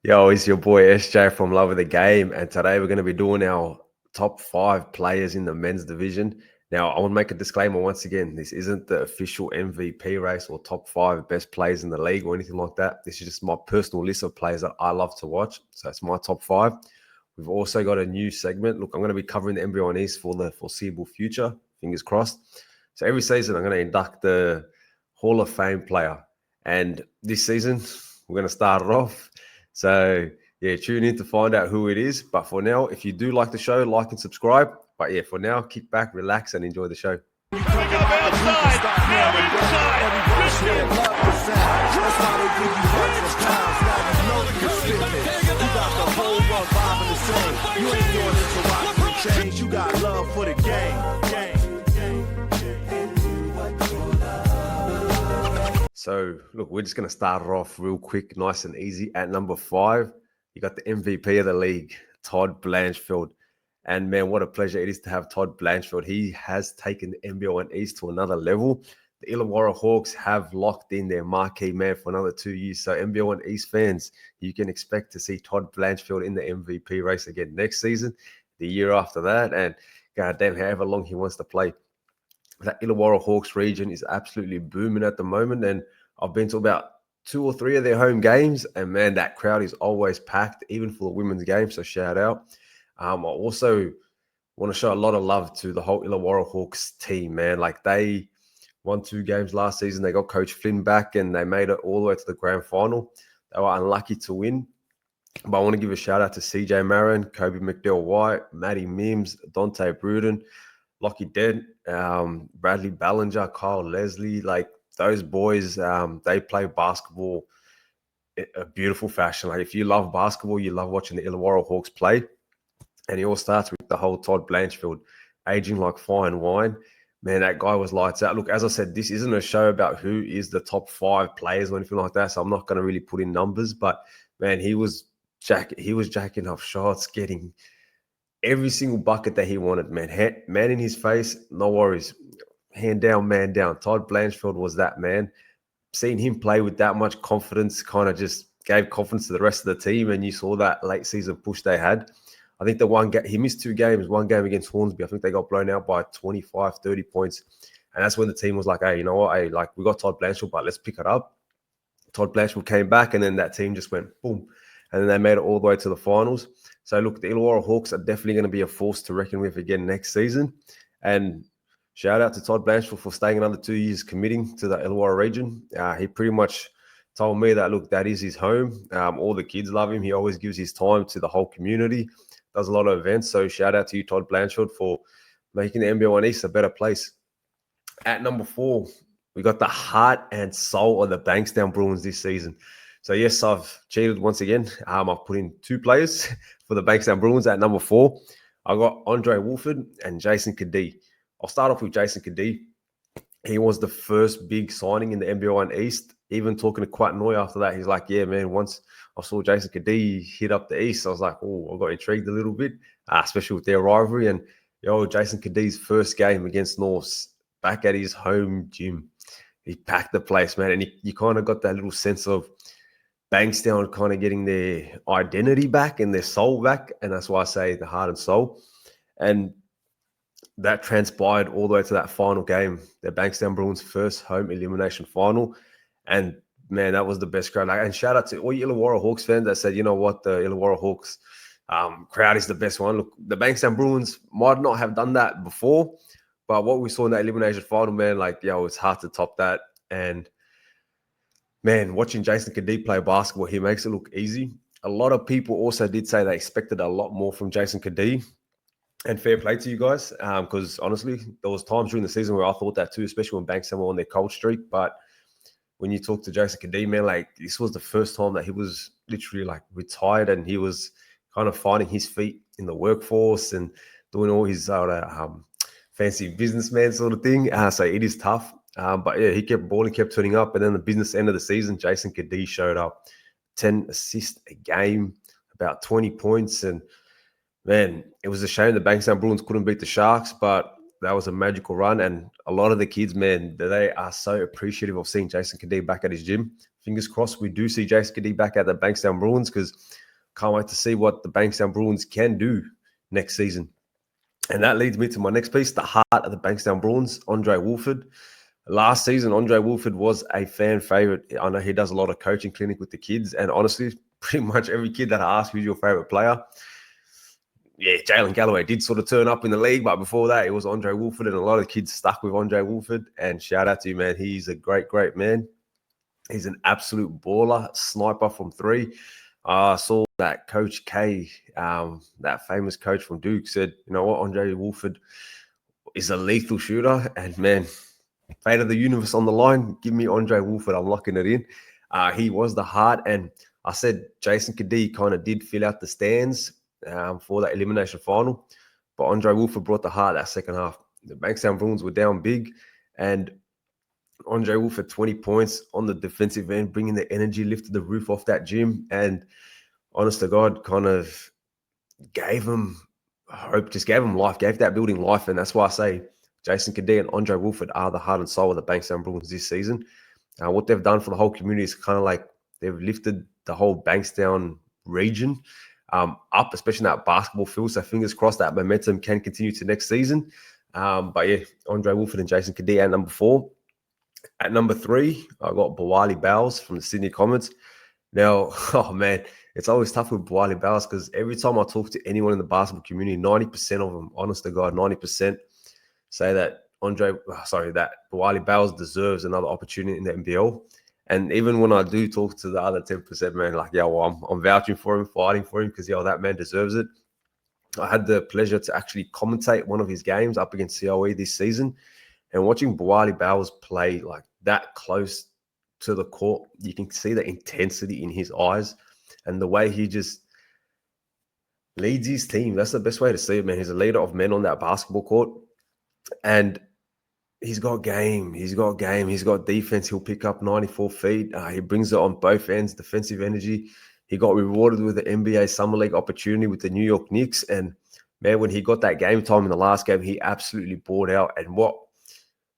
Yo, it's your boy SJ from Love of the Game, and today we're going to be doing our top 5 players in the men's division. Now, I want to make a disclaimer once again. This isn't the official MVP race or top 5 best players in the league or anything like that. This is just my personal list of players that I love to watch. So it's my top 5. We've also got a new segment. Look, I'm going to be covering the NBL1 East for the foreseeable future. Fingers crossed. So every season, I'm going to induct the Hall of Fame player. And this season, we're going to start it off. So, yeah, tune in to find out who it is. But for now, if you do like the show, like and subscribe. But yeah, for now, kick back, relax, and enjoy the show. You got love for the game. So, look, we're just going to start it off real quick, nice and easy. At number 5, you got the MVP of the league, Todd Blanchfield. And, man, what a pleasure it is to have Todd Blanchfield. He has taken the NBL1 East to another level. The Illawarra Hawks have locked in their marquee man for another 2 years. So, NBL1 East fans, you can expect to see Todd Blanchfield in the MVP race again next season, the year after that, and goddamn, however long he wants to play. That Illawarra Hawks region is absolutely booming at the moment, and I've been to about 2 or 3 of their home games, and man, that crowd is always packed, even for the women's game. So shout out. I also want to show a lot of love to the whole Illawarra Hawks team, man. Like, they won 2 games last season. They got Coach Flynn back, and they made it all the way to the grand final. They were unlucky to win. But I want to give a shout out to CJ Marin, Kobe McDowell-White, Maddie Mims, Dante Bruden, Lockie Dent, Bradley Ballinger, Kyle Leslie. Like, those boys, they play basketball in a beautiful fashion. Like, if you love basketball, you love watching the Illawarra Hawks play. And it all starts with the whole Todd Blanchfield, aging like fine wine. Man, that guy was lights out. Look, as I said, this isn't a show about who is the top 5 players or anything like that, so I'm not going to really put in numbers. But, man, he was jacking off shots, getting every single bucket that he wanted, man. Man in his face, no worries. Hand down, man down. Todd Blanchfield was that man. Seeing him play with that much confidence kind of just gave confidence to the rest of the team, and you saw that late season push they had. I think he missed 2 games, 1 game against Hornsby. I think they got blown out by 25, 30 points. And that's when the team was like, hey, you know what? Hey, like, we got Todd Blanchfield, but let's pick it up. Todd Blanchfield came back, and then that team just went boom. And then they made it all the way to the finals. So, look, the Illawarra Hawks are definitely going to be a force to reckon with again next season. And shout out to Todd Blanchfield for staying another 2 years, committing to the Illawarra region. He pretty much told me that, look, that is his home. All the kids love him. He always gives his time to the whole community, does a lot of events. So shout out to you, Todd Blanchfield, for making the NBL1 East a better place. At number 4, we got the heart and soul of the Bankstown Bruins this season. So, yes, I've cheated once again. I've put in 2 players for the Bankstown Bruins at number 4. I got Andre Wolford and Jason Kadee. I'll start off with Jason Kadee. He was the first big signing in the NBL1 East. Even talking to Quatnoy after that, he's like, yeah, man, once I saw Jason Kadee hit up the East, I was like, oh, I got intrigued a little bit, especially with their rivalry. And, Jason Kadee's first game against Norths, back at his home gym, he packed the place, man. And you kind of got that little sense of Bankstown kind of getting their identity back and their soul back. And that's why I say the heart and soul. And that transpired all the way to that final game, the Bankstown Bruins' first home elimination final. And, man, that was the best crowd. And shout out to all you Illawarra Hawks fans that said, you know what, the Illawarra Hawks crowd is the best one. Look, the Bankstown Bruins might not have done that before, but what we saw in that elimination final, man, like, it's hard to top that. And, man, watching Jason Kadee play basketball, he makes it look easy. A lot of people also did say they expected a lot more from Jason Kadee. And fair play to you guys, because honestly, there was times during the season where I thought that too, especially when Bankstown were on their cold streak. But when you talk to Jason Kadee, man, like, this was the first time that he was literally like retired, and he was kind of finding his feet in the workforce and doing all his fancy businessman sort of thing. So it is tough. But yeah, he kept balling, kept turning up. And then the business end of the season, Jason Kadee showed up, 10 assists a game, about 20 points. And, man, it was a shame the Bankstown Bruins couldn't beat the Sharks, but that was a magical run. And a lot of the kids, man, they are so appreciative of seeing Jason Kadee back at his gym. Fingers crossed we do see Jason Kadee back at the Bankstown Bruins, because can't wait to see what the Bankstown Bruins can do next season. And that leads me to my next piece, the heart of the Bankstown Bruins, Andre Wolford. Last season, Andre Wolford was a fan favorite. I know he does a lot of coaching clinic with the kids, and honestly, pretty much every kid that I ask who's your favorite player, yeah, Jalen Galloway did sort of turn up in the league, but before that, it was Andre Wolford, and a lot of kids stuck with Andre Wolford. And shout out to you, man. He's a great, great man. He's an absolute baller, sniper from three. I saw that Coach K, that famous coach from Duke, said, you know what, Andre Wolford is a lethal shooter. And man, fate of the universe on the line, give me Andre Wolford. I'm locking it in. He was the heart. And I said Jason Kadee kind of did fill out the stands for that elimination final. But Andre Wolford brought the heart that second half. The Bankstown Bruins were down big. And Andre Wolford, 20 points on the defensive end, bringing the energy, lifted the roof off that gym. And honest to God, kind of gave him hope, just gave him life, gave that building life. And that's why I say Jason Kadee and Andre Wolford are the heart and soul of the Bankstown Bruins this season. What they've done for the whole community is kind of like they've lifted the whole Bankstown region up, especially in that basketball field. So fingers crossed that momentum can continue to next season. But yeah, Andre Wolford and Jason Kadee at number 4. At number 3, I got Bawali Bowles from the Sydney Comets. Now, oh man, it's always tough with Bawali Bowles because every time I talk to anyone in the basketball community, 90% of them, honest to God, 90% say that that Bawali Bowles deserves another opportunity in the NBL. And even when I do talk to the other 10%, man, like, yeah, well, I'm vouching for him, fighting for him because, yeah, that man deserves it. I had the pleasure to actually commentate one of his games up against COE this season. And watching Bawali Bowles play like that close to the court, you can see the intensity in his eyes and the way he just leads his team. That's the best way to see it, man. He's a leader of men on that basketball court. And he's got game. He's got defense. He'll pick up 94 feet. He brings it on both ends, defensive energy. He got rewarded with the NBA Summer League opportunity with the New York Knicks. And, man, when he got that game time in the last game, he absolutely balled out. And what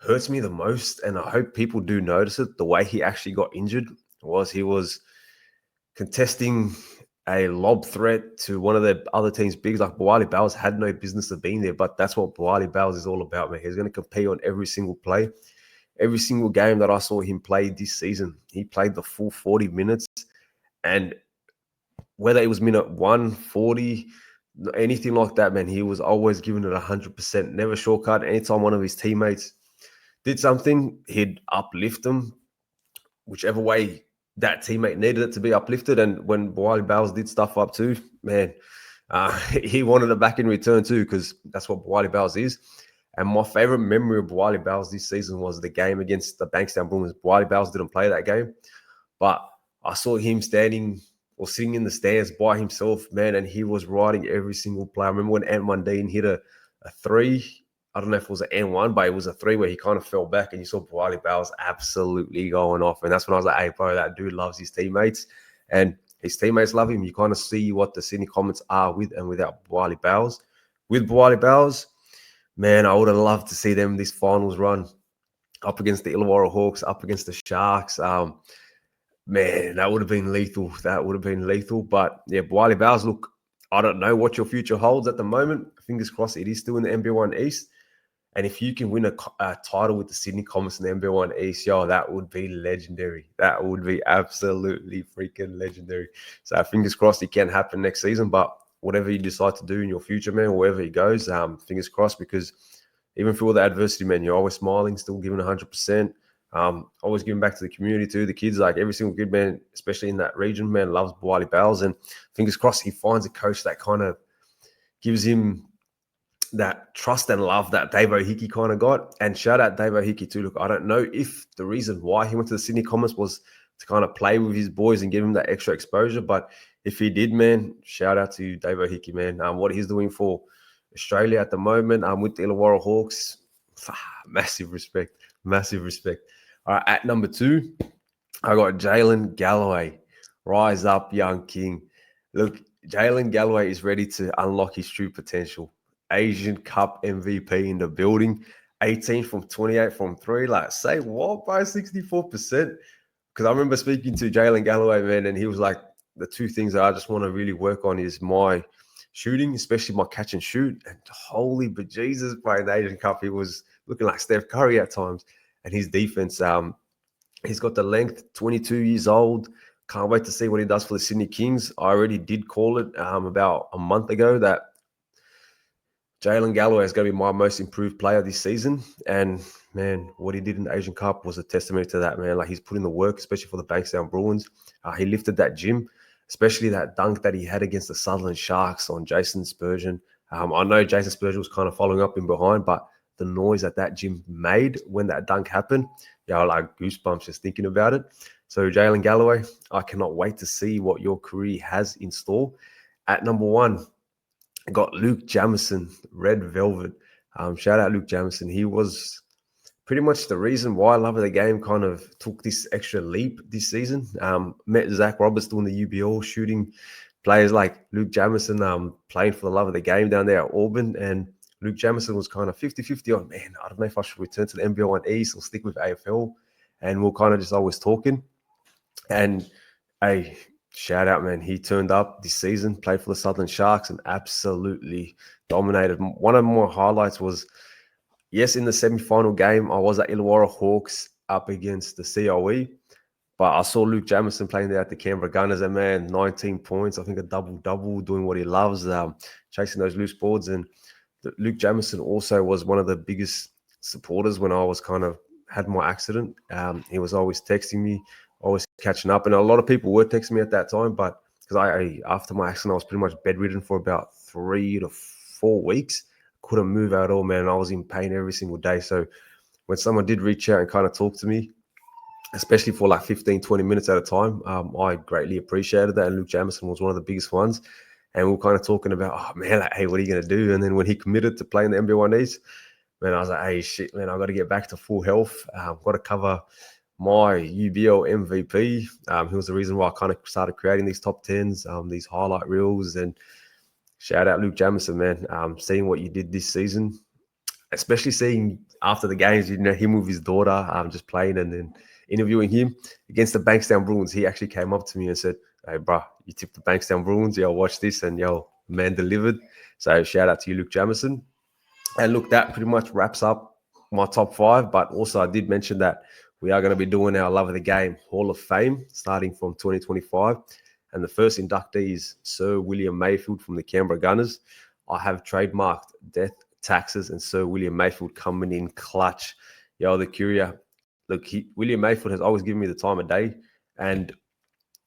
hurts me the most, and I hope people do notice it, the way he actually got injured was he was contesting a lob threat to one of the other team's bigs. Like, Bawali Bowles had no business of being there, but that's what Bawali Bowles is all about, man. He's going to compete on every single play. Every single game that I saw him play this season, he played the full 40 minutes. And whether it was minute 140, anything like that, man, he was always giving it 100%, never shortcut. Anytime one of his teammates did something, he'd uplift them, whichever way that teammate needed it to be uplifted. And when Bawali Bowles did stuff up too, man, he wanted it back in return too, because that's what Bawali Bowles is. And my favorite memory of Bawali Bowles this season was the game against the Bankstown Bruins. Bawali Bowles didn't play that game, but I saw him standing or sitting in the stands by himself, man, and he was riding every single play. I remember when Ant Mundine hit a 3. I don't know if it was an N1, but it was a 3 where he kind of fell back and you saw Bawali Bowles absolutely going off. And that's when I was like, hey, bro, that dude loves his teammates and his teammates love him. You kind of see what the Sydney Comets are with and without Bawali Bowles. With Bawali Bowles, man, I would have loved to see them this finals run up against the Illawarra Hawks, up against the Sharks. Man, that would have been lethal. But yeah, Bawali Bowles, look, I don't know what your future holds at the moment. Fingers crossed it is still in the NBL1 East. And if you can win a title with the Sydney Comets in the NBL1 East, yo, that would be legendary. That would be absolutely freaking legendary. So fingers crossed it can happen next season. But whatever you decide to do in your future, man, wherever it goes, fingers crossed, because even through all the adversity, man, you're always smiling, still giving 100%. Always giving back to the community too. The kids, like every single kid, man, especially in that region, man, loves Bawali Bowles. And fingers crossed he finds a coach that kind of gives him that trust and love that Dave O'Hickey kind of got. And shout out Dave O'Hickey too. Look, I don't know if the reason why he went to the Sydney Comets was to kind of play with his boys and give him that extra exposure. But if he did, man, shout out to Dave O'Hickey, man. What he's doing for Australia at the moment with the Illawarra Hawks, massive respect. All right, at number 2, I got Jalen Galloway. Rise up, young king. Look, Jalen Galloway is ready to unlock his true potential. Asian Cup MVP in the building. 18 from 28 from three. Like, say what, bro? 64%. Because I remember speaking to Jalen Galloway, man, and he was like, the two things that I just want to really work on is my shooting, especially my catch and shoot. And holy bejesus, bro, in the Asian Cup, he was looking like Steph Curry at times. And his defense, he's got the length, 22 years old. Can't wait to see what he does for the Sydney Kings. I already did call it about a month ago that Jalen Galloway is going to be my most improved player this season. And, man, what he did in the Asian Cup was a testimony to that, man. Like, he's put in the work, especially for the Bankstown Bruins. He lifted that gym, especially that dunk that he had against the Sutherland Sharks on Jason Spurgeon. I know Jason Spurgeon was kind of following up in behind, but the noise that gym made when that dunk happened, yeah, like goosebumps just thinking about it. So, Jalen Galloway, I cannot wait to see what your career has in store. At number one, I got Luke Jamison, Red Velvet. Shout out Luke Jamison. He was pretty much the reason why Love of the Game kind of took this extra leap this season. Met Zach Roberts doing the UBL, shooting players like Luke Jamison playing for the Love of the Game down there at Auburn. And Luke Jamison was kind of 50-50 on, man, I don't know if I should return to the NBL1 East or stick with AFL. And we're kind of just always talking. And hey, shout out, man. He turned up this season, played for the Sutherland Sharks, and absolutely dominated. One of my highlights was, yes, in the semi-final game, I was at Illawarra Hawks up against the COE, but I saw Luke Jamison playing there at the Canberra Gunners, and, man, 19 points, I think a double-double, doing what he loves, chasing those loose boards. And Luke Jamison also was one of the biggest supporters when I was kind of had my accident. He was always texting me, always catching up. And a lot of people were texting me at that time, but because after my accident, I was pretty much bedridden for about 3 to 4 weeks. Couldn't move at all, man. I was in pain every single day. So when someone did reach out and kind of talk to me, especially for like 15, 20 minutes at a time, I greatly appreciated that. And Luke Jamison was one of the biggest ones. And we were kind of talking about, oh, man, like, hey, what are you going to do? And then when he committed to playing the NBL1 East, man, I was like, hey, shit, man, I got to get back to full health. I've got to cover my UBL MVP. He was the reason why I kind of started creating these top 10s, these highlight reels. And shout out Luke Jamison, man. Seeing what you did this season, especially seeing after the games, him with his daughter, just playing and then interviewing him against the Bankstown Bruins. He actually came up to me and said, hey, bro, you tipped the Bankstown Bruins. Yo, watch this. And yo, man delivered. So shout out to you, Luke Jamison. And look, that pretty much wraps up my top 5. But also I did mention that we are going to be doing our Love of the Game Hall of Fame starting from 2025. And the first inductee is Sir William Mayfield from the Canberra Gunners. I have trademarked Death, Taxes, and Sir William Mayfield coming in clutch. Yo, the Curia. Look, William Mayfield has always given me the time of day. And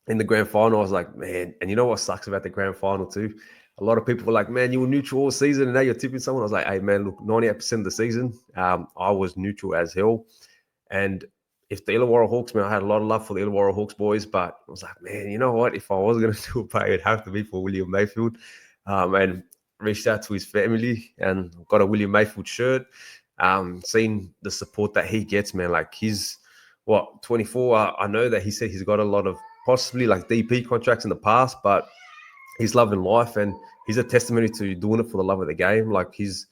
in the grand final, I was like, man, and you know what sucks about the grand final too? A lot of people were like, man, you were neutral all season and now you're tipping someone. I was like, hey, man, look, 98% of the season, I was neutral as hell. And if the Illawarra Hawks, man, I had a lot of love for the Illawarra Hawks boys, but I was like, man, you know what? If I was going to do a play, it'd have to be for William Mayfield. And reached out to his family and got a William Mayfield shirt. Seeing the support that he gets, man, like he's, 24? I know that he said he's got a lot of possibly like DP contracts in the past, but he's loving life and he's a testimony to doing it for the love of the game. Like he's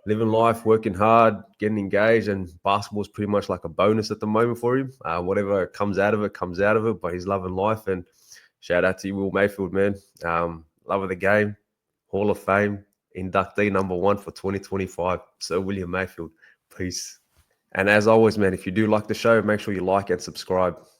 living life, working hard, getting engaged, and basketball is pretty much like a bonus at the moment for him. Whatever comes out of it, comes out of it, but he's loving life. And shout out to you, Will Mayfield, man. Love of the game, Hall of Fame, inductee number 1 for 2025, Sir William Mayfield. Peace. And as always, man, if you do like the show, make sure you like and subscribe.